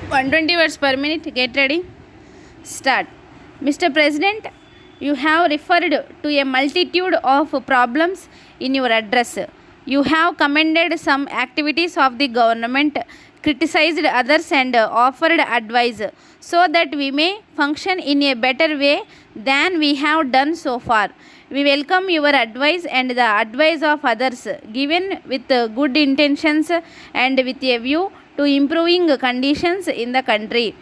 120 words per minute. Get ready. Start. Mr. President, you have referred to a multitude of problems in your address. You have commended some activities of the government, criticized others, and offered advice so that we may function in a better way than we have done so far. We welcome your advice and the advice of others given with good intentions and with a view to improving conditions in the country.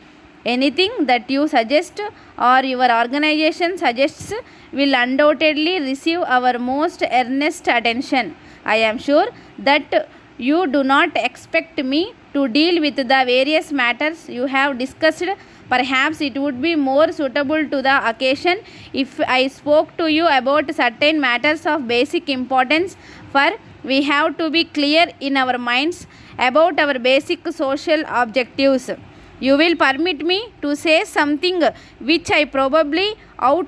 Anything that you suggest or your organization suggests will undoubtedly receive our most earnest attention. I am sure that you do not expect me to deal with the various matters you have discussed. Perhaps it would be more suitable to the occasion if I spoke to you about certain matters of basic importance, for we have to be clear in our minds about our basic social objectives. You will permit me to say something which I probably ought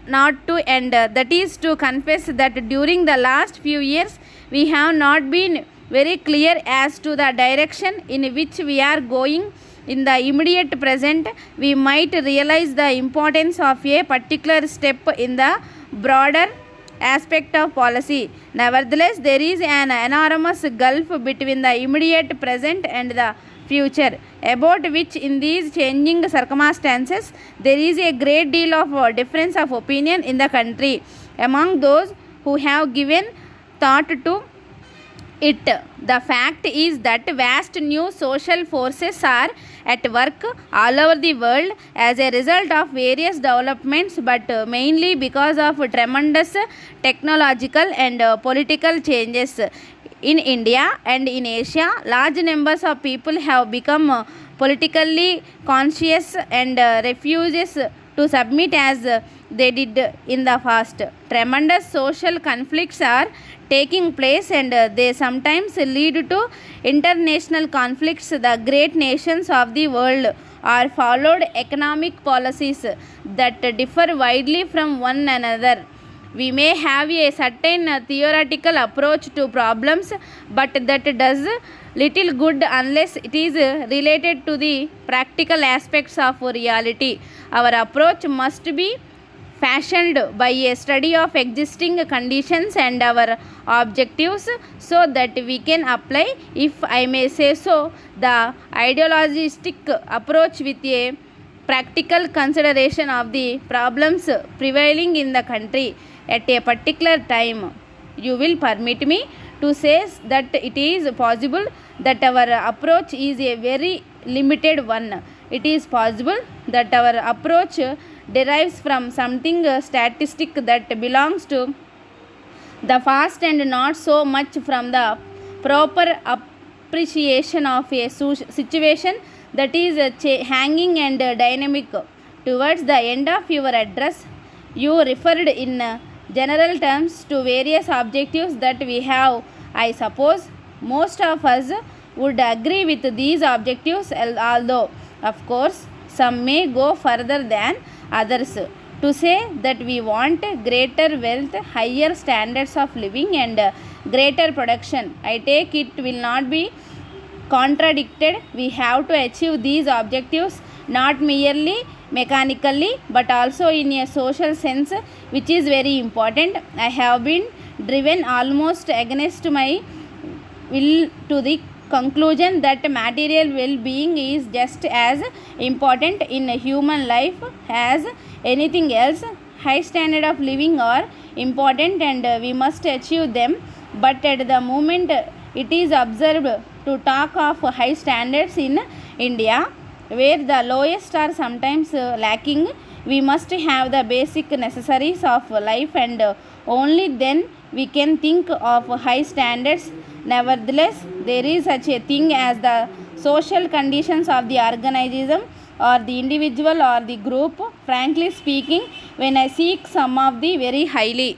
not to, and that is to confess that during the last few years we have not been very clear as to the direction in which we are going. In the immediate present, we might realize the importance of a particular step in the broader aspect of policy. Nevertheless, there is an enormous gulf between the immediate present and the future, about which in these changing circumstances there is a great deal of difference of opinion in the country among those who have given thought to it. The fact is that vast new social forces are at work all over the world as a result of various developments, but mainly because of tremendous technological and political changes. In India and in Asia, large numbers of people have become politically conscious and refuses to submit as they did in the past. Tremendous social conflicts are taking place, and they sometimes lead to international conflicts. The great nations of the world are followed economic policies that differ widely from one another. We may have a certain theoretical approach to problems, but that does little good unless it is related to the practical aspects of reality. Our approach must be fashioned by a study of existing conditions and our objectives so that we can apply, if I may say so, the idealistic approach with a practical consideration of the problems prevailing in the country at a particular time. You will permit me to say that it is possible that our approach is a very limited one. It is possible that our approach derives from something statistic that belongs to the past and not so much from the proper appreciation of a situation that is hanging and dynamic. Towards the end of your address, you referred in general terms to various objectives that we have. I suppose most of us would agree with these objectives, although of course some may go further than others to say that we want greater wealth, higher standards of living, and greater production. I take it will not be contradicted. We have to achieve these objectives not merely mechanically but also in a social sense, which is very important. I have been driven almost against my will to the conclusion that material well-being is just as important in human life as anything else. High standard of living are important and we must achieve them, but at the moment it is observed to talk of high standards in India, where the lowest are sometimes lacking. We must have the basic necessaries of life, and only then we can think of high standards. Nevertheless, there is such a thing as the social conditions of the organism or the individual or the group. Frankly speaking, when I seek some of the very highly